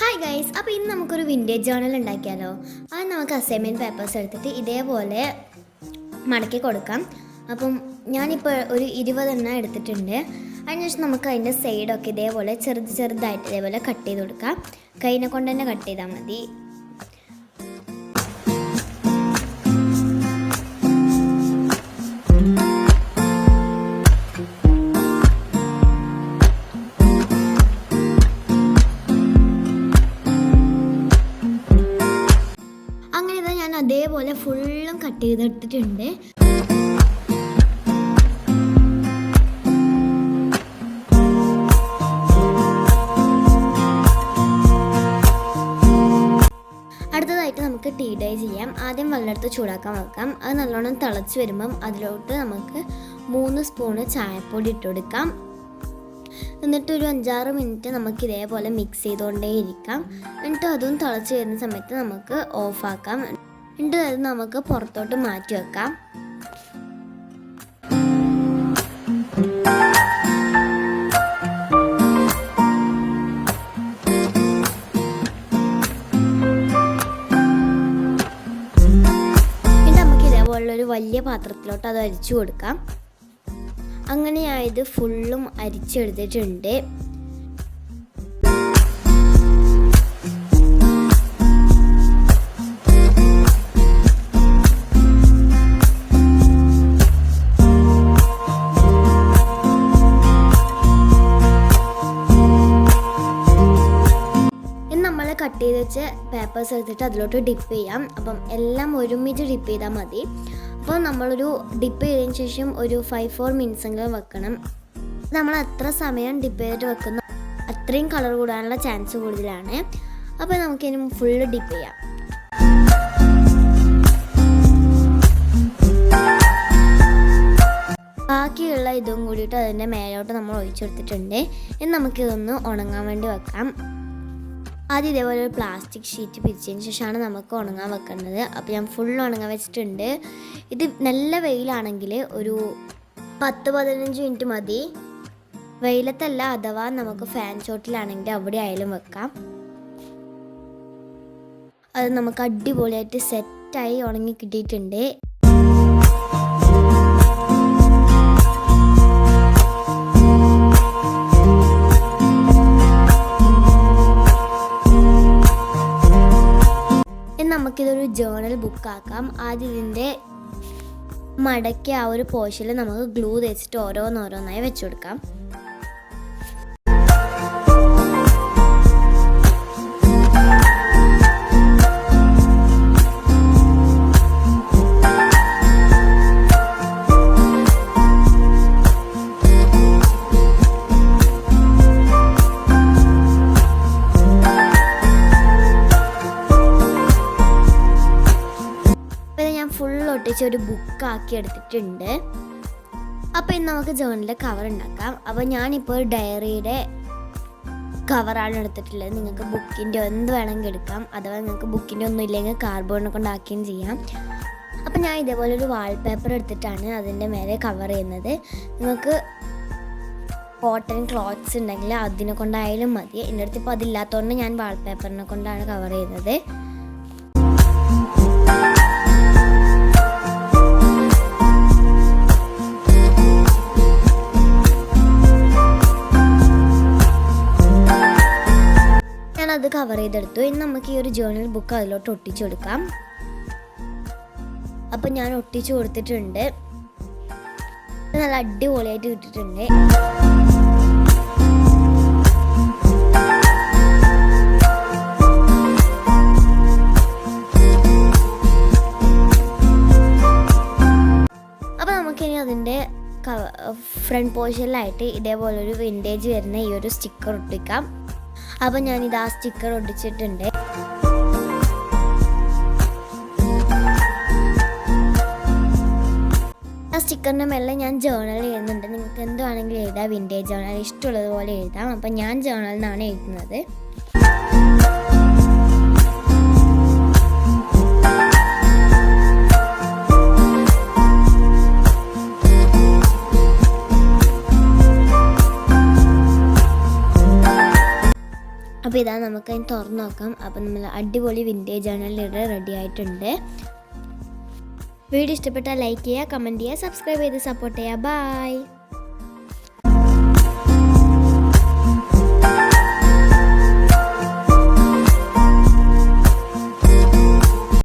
Hi guys, അപ്പോൾ ഇന്ന് നമുക്കൊരു വിൻറ്റേജ് ജേർണൽ ഉണ്ടാക്കിയാലോ. അത് നമുക്ക് അസൈൻമെൻറ്റ് പേപ്പേഴ്സ് എടുത്തിട്ട് ഇതേപോലെ മടക്കി കൊടുക്കാം. അപ്പം ഞാനിപ്പോൾ ഒരു 20 എടുത്തിട്ടുണ്ട്. അതിനുശേഷം നമുക്ക് അതിൻ്റെ സൈഡൊക്കെ ഇതേപോലെ ചെറുതായിട്ട് ഇതേപോലെ കട്ട് ചെയ്ത് കൊടുക്കാം. കൈനെ കൊണ്ട് തന്നെ കട്ട് ചെയ്താൽ മതി. അങ്ങനെ ഞാൻ അതേപോലെ ഫുള്ളും കട്ട് ചെയ്തെടുത്തിട്ടുണ്ട്. അടുത്തതായിട്ട് നമുക്ക് ടീ ഡൈ ചെയ്യാം. ആദ്യം വെള്ളമെടുത്ത് ചൂടാക്കാൻ വെക്കാം. അത് നല്ലോണം തിളച്ച് വരുമ്പം അതിലോട്ട് നമുക്ക് 3 സ്പൂണ് ചായപ്പൊടി ഇട്ട് കൊടുക്കാം. എന്നിട്ട് ഒരു 5-6 മിനിറ്റ് നമുക്ക് ഇതേപോലെ മിക്സ് ചെയ്തുകൊണ്ടേ ഇരിക്കാം. എന്നിട്ട് അതും തിളച്ച് വരുന്ന സമയത്ത് നമുക്ക് ഓഫാക്കാം. എന്നിട്ട് അത് നമുക്ക് പുറത്തോട്ട് മാറ്റി വെക്കാം. ഒരു വലിയ പാത്രത്തിലോട്ട് അത് അരിച്ചു കൊടുക്കാം. അങ്ങനെ ഞാൻ ഇത് ഫുള്ളും അരിച്ചെടുത്തിട്ടുണ്ട്. നമ്മൾ കട്ട് ചെയ്ത് വെച്ച് പേപ്പേഴ്സ് എടുത്തിട്ട് അതിലോട്ട് ഡിപ്പ് ചെയ്യാം. അപ്പം എല്ലാം ഒരുമിച്ച് ഡിപ്പ് ചെയ്താൽ മതി. അപ്പോൾ നമ്മളൊരു ഡിപ്പ് ചെയ്തതിന് ശേഷം ഒരു 5-4 മിനിറ്റ്സ് എങ്കിലും വെക്കണം. നമ്മൾ എത്ര സമയം ഡിപ്പ് ചെയ്തിട്ട് വെക്കുന്ന അത്രയും കളർ കൂടാനുള്ള ചാൻസ് കൂടുതലാണ്. അപ്പോൾ നമുക്കിനി ഫുള്ള് ഡിപ്പ് ചെയ്യാം. ബാക്കിയുള്ള ഇതും കൂടിയിട്ട് അതിൻ്റെ മേലോട്ട് നമ്മൾ ഒഴിച്ചെടുത്തിട്ടുണ്ട്. ഇനി നമുക്കിതൊന്ന് ഉണങ്ങാൻ വേണ്ടി വെക്കാം. ആദ്യം ഇതേപോലെ ഒരു പ്ലാസ്റ്റിക് ഷീറ്റ് പിരിച്ചതിന് ശേഷമാണ് നമുക്ക് ഉണങ്ങാൻ വെക്കേണ്ടത്. അപ്പോൾ ഞാൻ ഫുൾ ഉണങ്ങാൻ വെച്ചിട്ടുണ്ട്. ഇത് നല്ല വെയിലാണെങ്കിൽ ഒരു 10-15 മിനിറ്റ് മതി. വെയിലത്തല്ല, അഥവാ നമുക്ക് ഫാൻ ചോട്ടിലാണെങ്കിൽ അവിടെ ആയാലും വെക്കാം. അത് നമുക്ക് അടിപൊളിയായിട്ട് സെറ്റായി ഉണങ്ങി കിട്ടിയിട്ടുണ്ട്. നമുക്കിതൊരു ജേർണൽ ബുക്കാക്കാം. ആദ്യം ഇതിൻ്റെ മടക്കി ആ ഒരു പോർഷനിൽ നമുക്ക് ഗ്ലൂ തേച്ചിട്ട് ഓരോന്നോരോന്നായി വെച്ചു കൊടുക്കാം. ഒരു ബുക്കാക്കി എടുത്തിട്ടുണ്ട്. അപ്പോൾ ഇന്ന് നമുക്ക് ജേർണലിൻ്റെ കവർ ഉണ്ടാക്കാം. അപ്പോൾ ഞാനിപ്പോൾ ഡയറിയുടെ കവറാണ് എടുത്തിട്ടുള്ളത്. നിങ്ങൾക്ക് ബുക്കിൻ്റെ എന്ത് വേണമെങ്കിൽ എടുക്കാം. അഥവാ നിങ്ങൾക്ക് ബുക്കിൻ്റെ ഒന്നും ഇല്ലെങ്കിൽ കാർഡ്ബോർഡിനെ കൊണ്ടാക്കുകയും ചെയ്യാം. അപ്പോൾ ഞാൻ ഇതേപോലെ ഒരു വാൾപേപ്പർ എടുത്തിട്ടാണ് അതിൻ്റെ മേലെ കവർ ചെയ്യുന്നത്. നിങ്ങൾക്ക് കോട്ടൺ ക്ലോത്ത്സ് ഉണ്ടെങ്കിൽ അതിനെ കൊണ്ടായാലും മതി. എൻ്റെ അടുത്ത് ഇപ്പോൾ അതില്ലാത്തതുകൊണ്ട് ഞാൻ വാൾപേപ്പറിനെ കൊണ്ടാണ് കവർ ചെയ്യുന്നത്. അത് കവർ ചെയ്തെടുത്തു. ഇനി നമുക്ക് ഈ ഒരു ജേർണൽ ബുക്ക് അതിലോട്ട് ഒട്ടിച്ചു കൊടുക്കാം. അപ്പം ഞാൻ ഒട്ടിച്ചു കൊടുത്തിട്ടുണ്ട്. നല്ല അടിപൊളിയായിട്ട് കിട്ടിയിട്ടുണ്ട്. അപ്പം നമുക്കിനി അതിൻ്റെ ഫ്രണ്ട് പോർഷനിലായിട്ട് ഇതേപോലൊരു വിൻറ്റേജ് വരുന്ന ഈ ഒരു സ്റ്റിക്കർ ഒട്ടിക്കാം. അപ്പം ഞാനിത് ആ സ്റ്റിക്കർ ഒട്ടിച്ചിട്ടുണ്ട്. ആ സ്റ്റിക്കറിൻ്റെ മേലെ ഞാൻ ജേർണൽ എഴുതുന്നുണ്ട്. നിങ്ങൾക്ക് എന്തുവാണെങ്കിലും എഴുതാം. വിൻറ്റേജ് ജേർണൽ ഇഷ്ടമുള്ളതുപോലെ എഴുതാം. അപ്പം ഞാൻ ജേർണലിൽ നിന്നാണ് എഴുതുന്നത്. അപ്പോൾ ഇതാ നമുക്ക് അതിന് തുറന്ന് നോക്കാം. അപ്പോൾ നമ്മൾ അടിപൊളി വിൻറ്റേജ് ജേർണൽ ഇവിടെ റെഡി ആയിട്ടുണ്ട്. വീഡിയോ ഇഷ്ടപ്പെട്ടാൽ ലൈക്ക് ചെയ്യുക, കമൻറ്റ് ചെയ്യുക, സബ്സ്ക്രൈബ് ചെയ്ത് സപ്പോർട്ട് ചെയ്യുക. ബൈ.